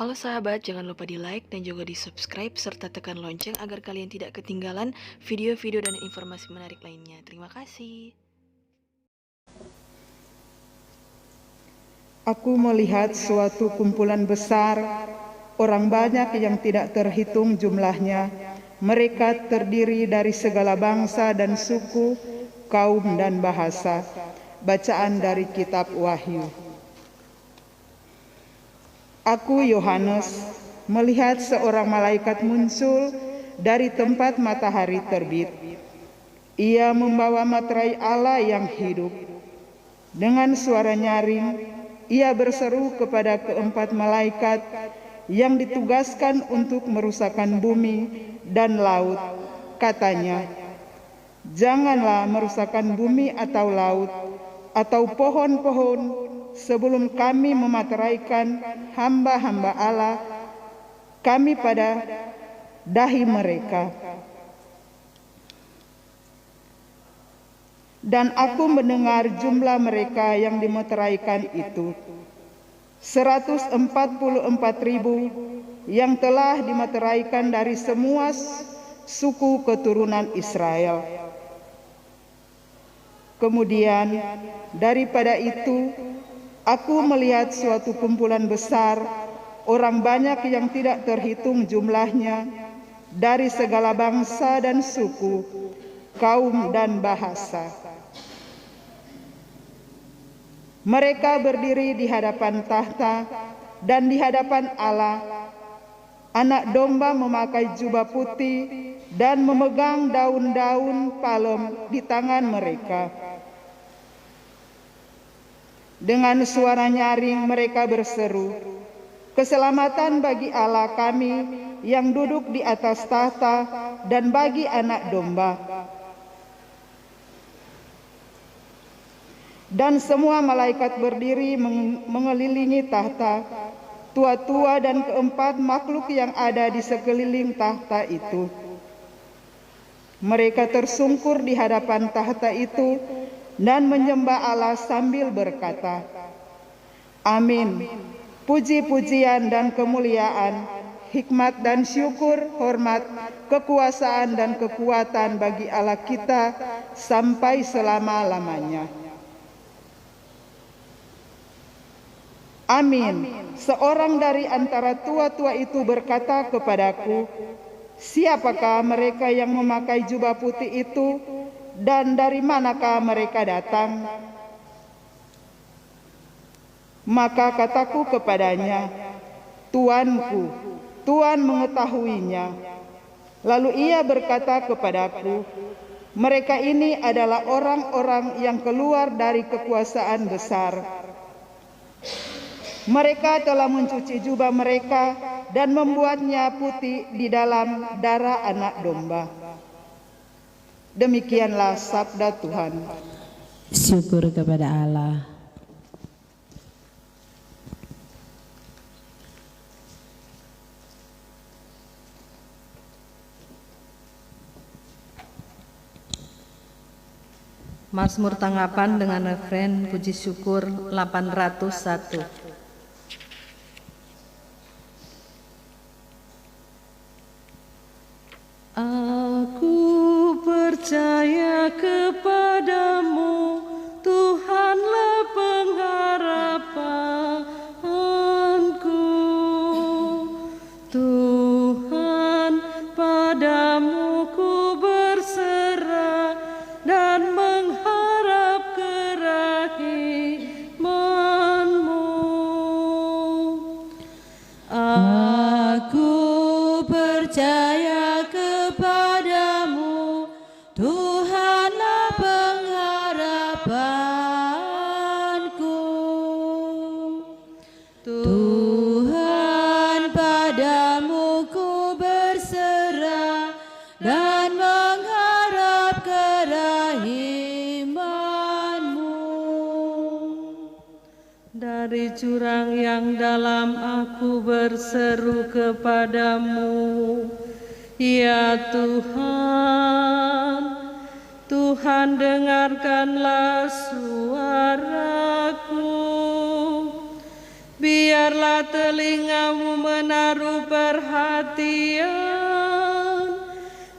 Halo sahabat, jangan lupa di like dan juga di subscribe serta tekan lonceng agar kalian tidak ketinggalan video-video dan informasi menarik lainnya. Terima kasih. Aku melihat suatu kumpulan besar, orang banyak yang tidak terhitung jumlahnya. Mereka terdiri dari segala bangsa dan suku, kaum dan bahasa. Bacaan dari Kitab Wahyu. Aku, Yohanes, melihat seorang malaikat muncul dari tempat matahari terbit. Ia membawa materai Allah yang hidup. Dengan suara nyaring, ia berseru kepada keempat malaikat yang ditugaskan untuk merusakkan bumi dan laut. Katanya, "Janganlah merusakkan bumi atau laut atau pohon-pohon sebelum kami memateraikan hamba-hamba Allah kami pada dahi mereka." Dan aku mendengar jumlah mereka yang dimeteraikan itu, 144.000 yang telah dimeteraikan dari semua suku keturunan Israel. Kemudian daripada itu, aku melihat suatu kumpulan besar, orang banyak yang tidak terhitung jumlahnya, dari segala bangsa dan suku, kaum dan bahasa. Mereka berdiri di hadapan tahta dan di hadapan Allah. Anak domba memakai jubah putih dan memegang daun-daun palem di tangan mereka. Dengan suara nyaring mereka berseru, "Keselamatan bagi Allah kami yang duduk di atas tahta dan bagi anak domba." Dan semua malaikat berdiri mengelilingi tahta, tua-tua dan keempat makhluk yang ada di sekeliling tahta itu. Mereka tersungkur di hadapan tahta itu dan menyembah Allah sambil berkata, "Amin. Puji-pujian dan kemuliaan, hikmat dan syukur, hormat, kekuasaan dan kekuatan bagi Allah kita sampai selama-lamanya. Amin." Seorang dari antara tua-tua itu berkata kepadaku, "Siapakah mereka yang memakai jubah putih itu dan dari manakah mereka datang?" Maka kataku kepadanya, "Tuanku, Tuhan mengetahuinya." Lalu ia berkata kepadaku, "Mereka ini adalah orang-orang yang keluar dari kekuasaan besar. Mereka telah mencuci jubah mereka dan membuatnya putih di dalam darah anak domba." Demikianlah sabda Tuhan. Syukur kepada Allah. Mazmur tanggapan dengan refren puji syukur 801. Aku percaya kepadamu, Tuhanlah pengharapanku. Tuhan, padamu ku berserah dan mengharap kerahiman-Mu. Aku percaya kepadamu, Tuhanlah pengharapanku. Tuhan, padamu ku berserah dan mengharap kerahiman-Mu. Dari jurang yang dalam aku berseru kepadamu, ya Tuhan. Tuhan, dengarkanlah suaraku. Biarlah telingamu menaruh perhatian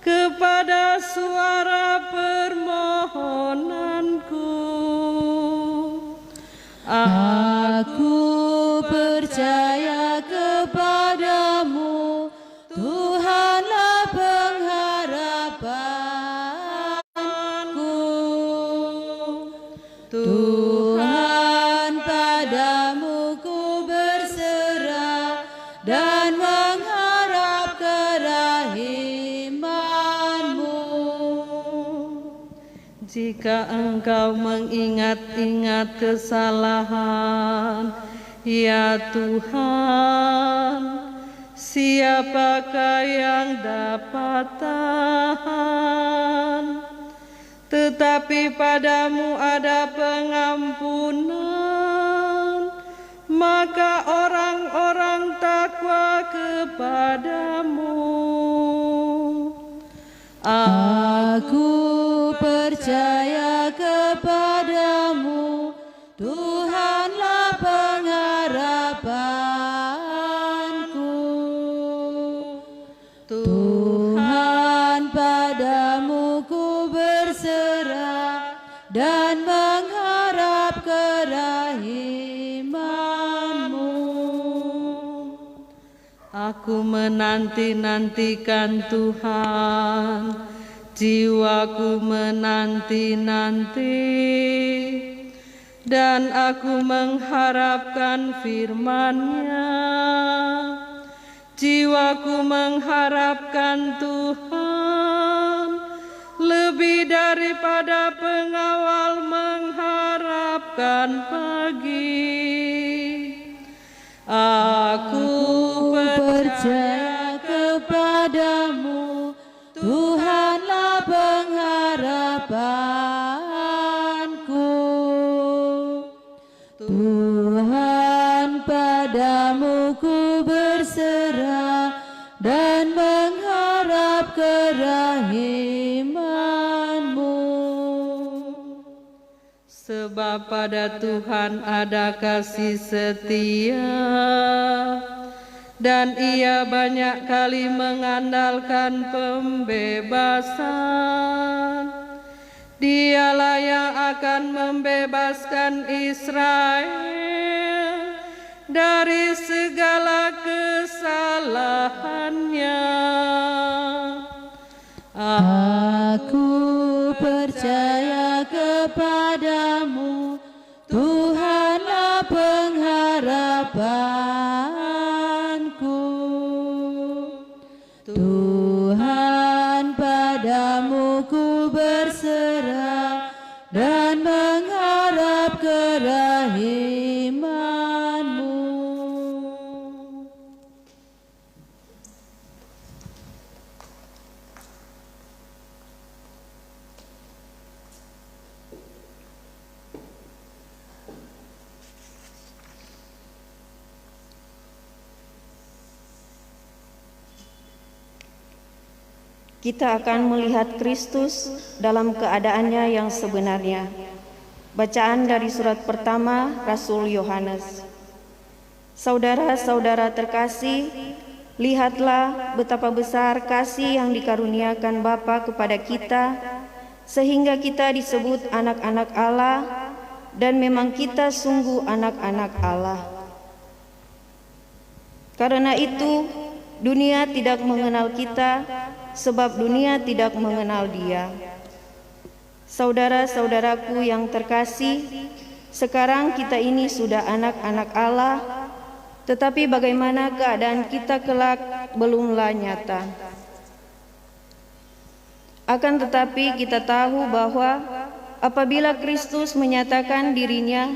kepada suara permohonanku. Aku percaya kepadamu, Tuhanlah pengharapanku. Tuhan, padamu ku berserah dan mengharap kerahiman-Mu. Jika engkau mengingat-ingat kesalahan, ya Tuhan, siapakah yang dapat tahan? Tetapi padamu ada pengampunan, maka orang-orang takwa kepadamu. Aku percaya kepadamu, Tuhanlah pengharapanku. Tuhan, padamu ku berserah dan mengharap kerahiman-Mu. Aku menanti-nantikan Tuhan, jiwaku menanti-nanti, dan aku mengharapkan firman-Nya. Jiwaku mengharapkan Tuhan, lebih daripada pengawal mengharapkan pagi. Aku percaya kepadamu, Tuhanlah pengharapanku. Tuhan, padamu ku berserah dan mengharap kerahiman-Mu. Sebab pada Tuhan ada kasih setia, dan Ia banyak kali mengandalkan pembebasan. Dialah yang akan membebaskan Israel dari segala kesalahannya. Aku percaya kepadamu, Tuhanlah pengharapanku. Tuhan, padamu ku berserah dan mengharap kerahiman-Mu. Kita akan melihat Kristus dalam keadaannya yang sebenarnya. Bacaan dari surat pertama Rasul Yohanes. Saudara-saudara terkasih, lihatlah betapa besar kasih yang dikaruniakan Bapa kepada kita, sehingga kita disebut anak-anak Allah, dan memang kita sungguh anak-anak Allah. Karena itu, dunia tidak mengenal kita, sebab dunia tidak mengenal Dia. Saudara-saudaraku yang terkasih, sekarang kita ini sudah anak-anak Allah, tetapi bagaimana keadaan kita kelak belumlah nyata. Akan tetapi kita tahu bahwa apabila Kristus menyatakan dirinya,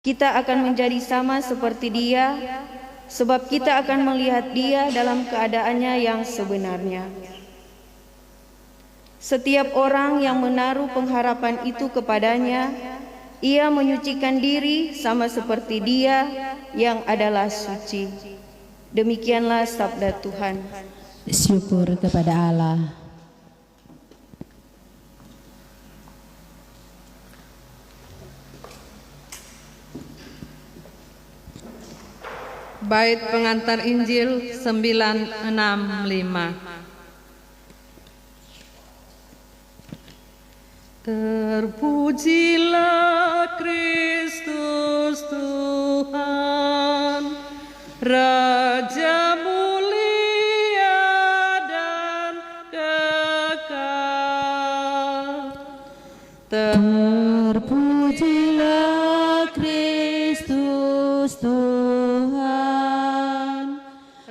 kita akan menjadi sama seperti Dia, sebab kita akan melihat Dia dalam keadaannya yang sebenarnya. Setiap orang yang menaruh pengharapan itu kepadanya, ia menyucikan diri sama seperti Dia yang adalah suci. Demikianlah sabda Tuhan. Syukur kepada Allah. Bait pengantar Injil 965. Terpujilah Kristus Tuhan, Raja mulia dan kekal. Terpujilah Kristus Tuhan,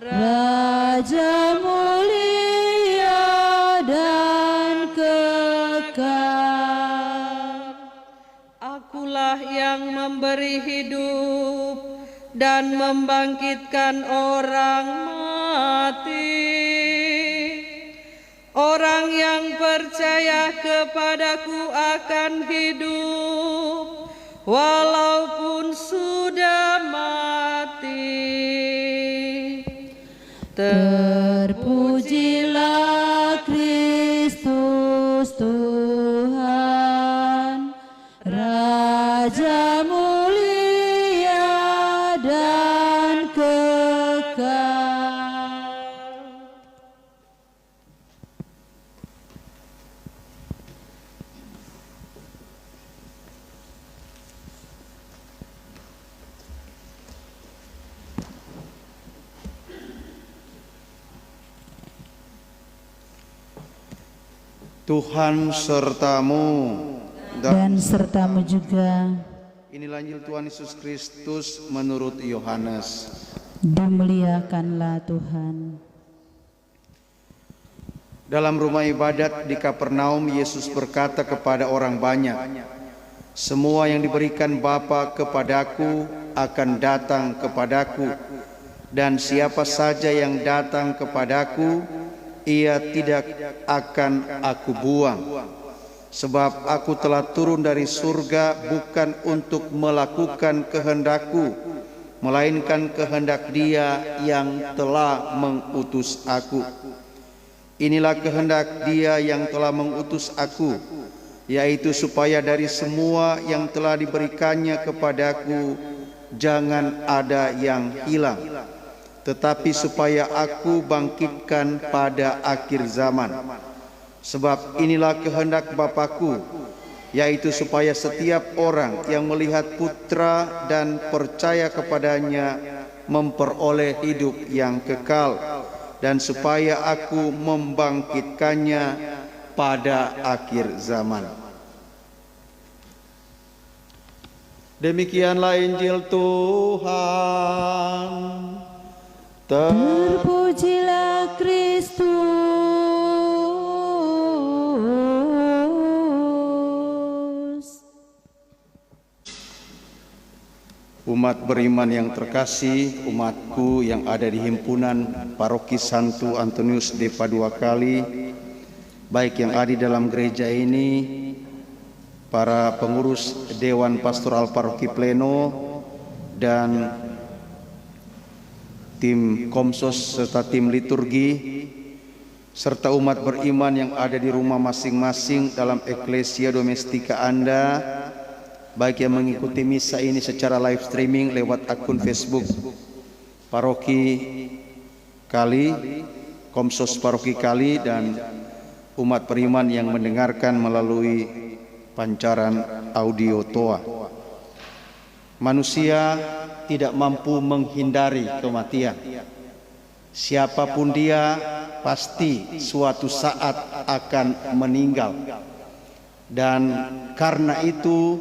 Raja mulia dan kekal. Akulah yang memberi hidup dan membangkitkan orang mati. Orang yang percaya kepadaku akan hidup walaupun sudah mati. Terpujilah Kristus Tuhan, Raja mulia dan kekal. Tuhan sertamu Dan sertamu juga. Inilah Injil Tuhan Yesus Kristus menurut Yohanes. Dimuliakanlah Tuhan. Dalam rumah ibadat di Kapernaum, Yesus berkata kepada orang banyak, "Semua yang diberikan Bapa kepadaku akan datang kepadaku, dan siapa saja yang datang kepadaku, ia tidak akan aku buang. Sebab aku telah turun dari surga bukan untuk melakukan kehendakku, melainkan kehendak Dia yang telah mengutus aku. Inilah kehendak Dia yang telah mengutus aku, yaitu supaya dari semua yang telah diberikannya kepadaku jangan ada yang hilang, tetapi supaya aku bangkitkan pada akhir zaman. Sebab inilah kehendak Bapa-Ku, yaitu supaya setiap orang yang melihat Putra dan percaya kepadanya memperoleh hidup yang kekal, dan supaya aku membangkitkannya pada akhir zaman." Demikianlah Injil Tuhan. Terpujilah Kristus. Umat beriman yang terkasih, umatku yang ada di himpunan Paroki Santo Antonius de Padua Kali, baik yang ada di dalam gereja ini, para pengurus Dewan Pastoral Paroki Pleno, dan tim Komsos serta tim liturgi, serta umat beriman yang ada di rumah masing-masing dalam eklesia domestika Anda, baik yang mengikuti misa ini secara live streaming lewat akun Facebook Paroki Kali, Komsos Paroki Kali, dan umat beriman yang mendengarkan melalui pancaran audio Toa. Manusia tidak mampu menghindari kematian. Siapapun dia pasti suatu saat akan meninggal. Dan karena itu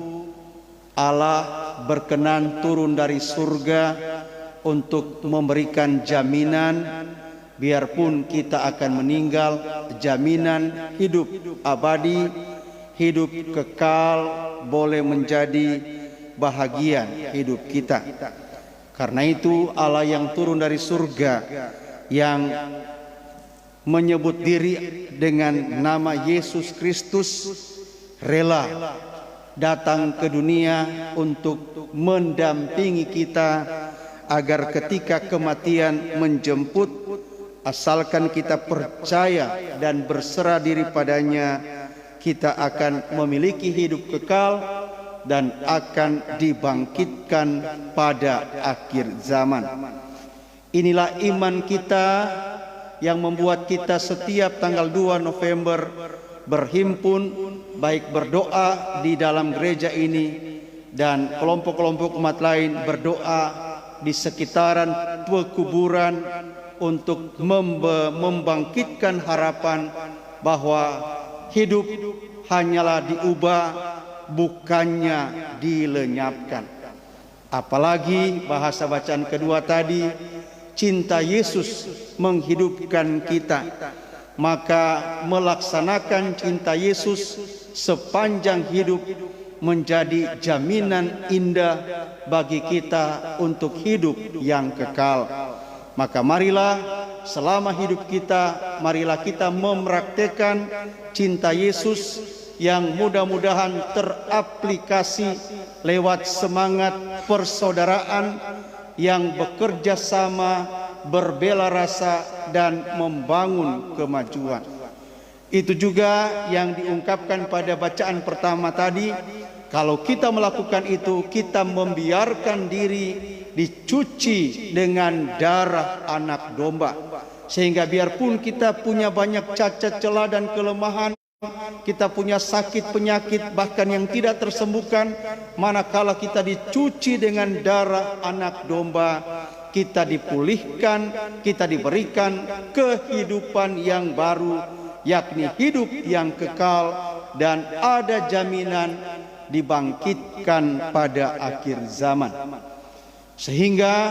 Allah berkenan turun dari surga untuk memberikan jaminan, biarpun kita akan meninggal, jaminan hidup abadi, hidup kekal, boleh menjadi bahagian hidup kita. Karena itu Allah yang turun dari surga, yang menyebut diri dengan nama Yesus Kristus, rela datang ke dunia untuk mendampingi kita, agar ketika kematian menjemput, asalkan kita percaya dan berserah diri padanya, kita akan memiliki hidup kekal dan akan dibangkitkan pada akhir zaman. Inilah iman kita yang membuat kita setiap tanggal 2 November berhimpun, baik berdoa di dalam gereja ini dan kelompok-kelompok umat lain berdoa di sekitaran pekuburan untuk membangkitkan harapan bahwa hidup hanyalah diubah, bukannya dilenyapkan. Apalagi bahasa bacaan kedua tadi, cinta Yesus menghidupkan kita. Maka melaksanakan cinta Yesus sepanjang hidup menjadi jaminan indah bagi kita untuk hidup yang kekal. Maka marilah selama hidup kita, marilah kita mempraktekkan cinta Yesus yang mudah-mudahan teraplikasi lewat semangat persaudaraan yang bekerja sama, berbela rasa dan membangun kemajuan. Itu juga yang diungkapkan pada bacaan pertama tadi. Kalau kita melakukan itu, kita membiarkan diri dicuci dengan darah anak domba. Sehingga biarpun kita punya banyak cacat celah dan kelemahan, kita punya sakit penyakit bahkan yang tidak tersembuhkan, manakala kita dicuci dengan darah anak domba, kita dipulihkan, kita diberikan kehidupan yang baru, yakni hidup yang kekal, dan ada jaminan dibangkitkan pada akhir zaman. Sehingga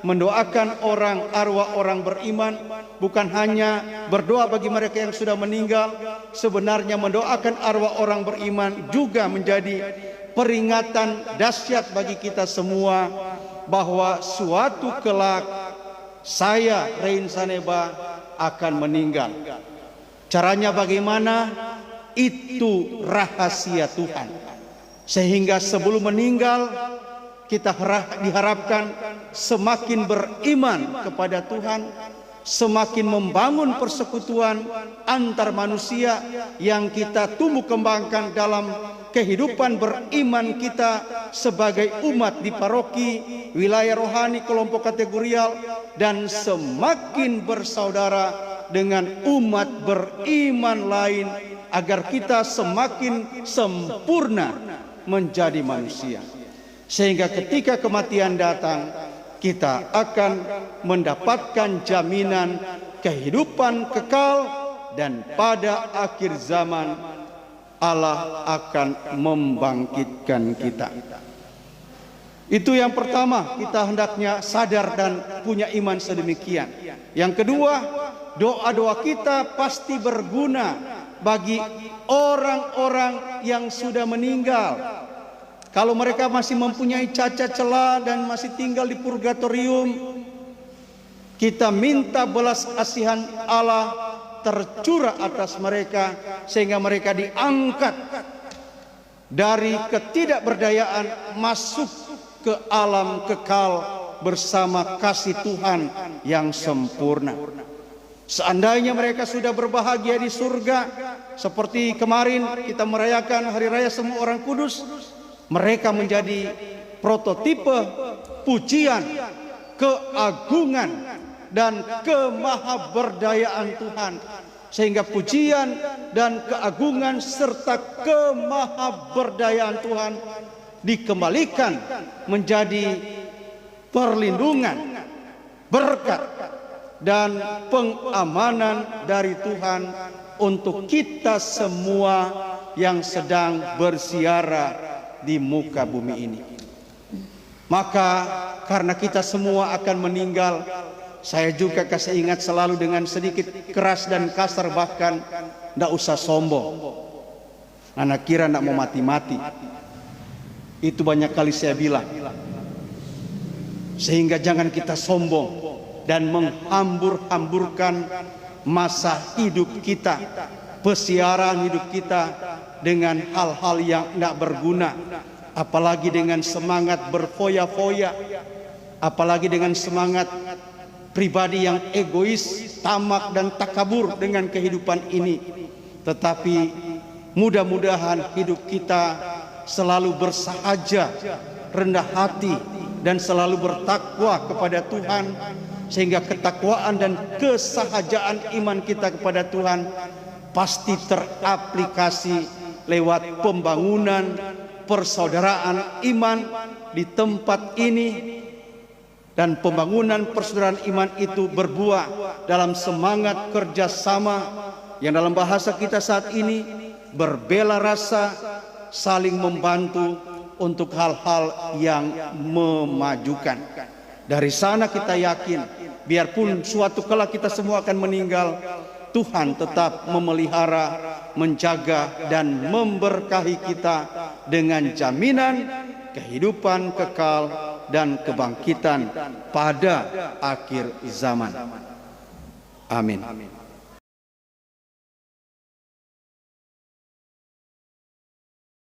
mendoakan arwah orang beriman bukan hanya berdoa bagi mereka yang sudah meninggal, sebenarnya mendoakan arwah orang beriman juga menjadi peringatan dahsyat bagi kita semua bahwa suatu kelak saya Rein Saneba akan meninggal. Caranya bagaimana? Itu rahasia Tuhan. Sehingga sebelum meninggal kita diharapkan semakin beriman kepada Tuhan, semakin membangun persekutuan antar manusia yang kita tumbuh kembangkan dalam kehidupan beriman kita sebagai umat di paroki, wilayah rohani, kelompok kategorial, dan semakin bersaudara dengan umat beriman lain agar kita semakin sempurna menjadi manusia. Sehingga ketika kematian datang, kita akan mendapatkan jaminan kehidupan kekal, dan pada akhir zaman Allah akan membangkitkan kita. Itu yang pertama, kita hendaknya sadar dan punya iman sedemikian. Yang kedua, doa-doa kita pasti berguna bagi orang-orang yang sudah meninggal. Kalau mereka masih mempunyai cacat celah dan masih tinggal di purgatorium, kita minta belas kasihan Allah tercurah atas mereka, sehingga mereka diangkat dari ketidakberdayaan masuk ke alam kekal bersama kasih Tuhan yang sempurna. Seandainya mereka sudah berbahagia di surga, seperti kemarin kita merayakan Hari Raya Semua Orang Kudus, mereka menjadi prototipe pujian, keagungan, dan kemahaberdayaan Tuhan. Sehingga pujian dan keagungan serta kemahaberdayaan Tuhan dikembalikan menjadi perlindungan, berkat, dan pengamanan dari Tuhan untuk kita semua yang sedang bersiara di muka bumi ini. Maka karena kita semua akan meninggal, saya juga kasih ingat selalu dengan sedikit keras dan kasar, bahkan tidak usah sombong. Anak kira tidak mau mati-mati. Itu banyak kali saya bilang. Sehingga jangan kita sombong dan menghambur-hamburkan masa hidup kita, pesiaran hidup kita dengan hal-hal yang tidak berguna, apalagi dengan semangat berfoya-foya, apalagi dengan semangat pribadi yang egois, tamak dan takabur dengan kehidupan ini. Tetapi mudah-mudahan hidup kita selalu bersahaja, rendah hati, dan selalu bertakwa kepada Tuhan, sehingga ketakwaan dan kesahajaan iman kita kepada Tuhan pasti teraplikasi lewat pembangunan persaudaraan iman di tempat ini. Dan pembangunan persaudaraan iman itu berbuah dalam semangat kerjasama yang dalam bahasa kita saat ini berbela rasa, saling membantu untuk hal-hal yang memajukan. Dari sana kita yakin, biarpun suatu kala kita semua akan meninggal, Tuhan tetap memelihara, menjaga dan memberkahi kita dengan jaminan kehidupan kekal dan kebangkitan pada akhir zaman. Amin.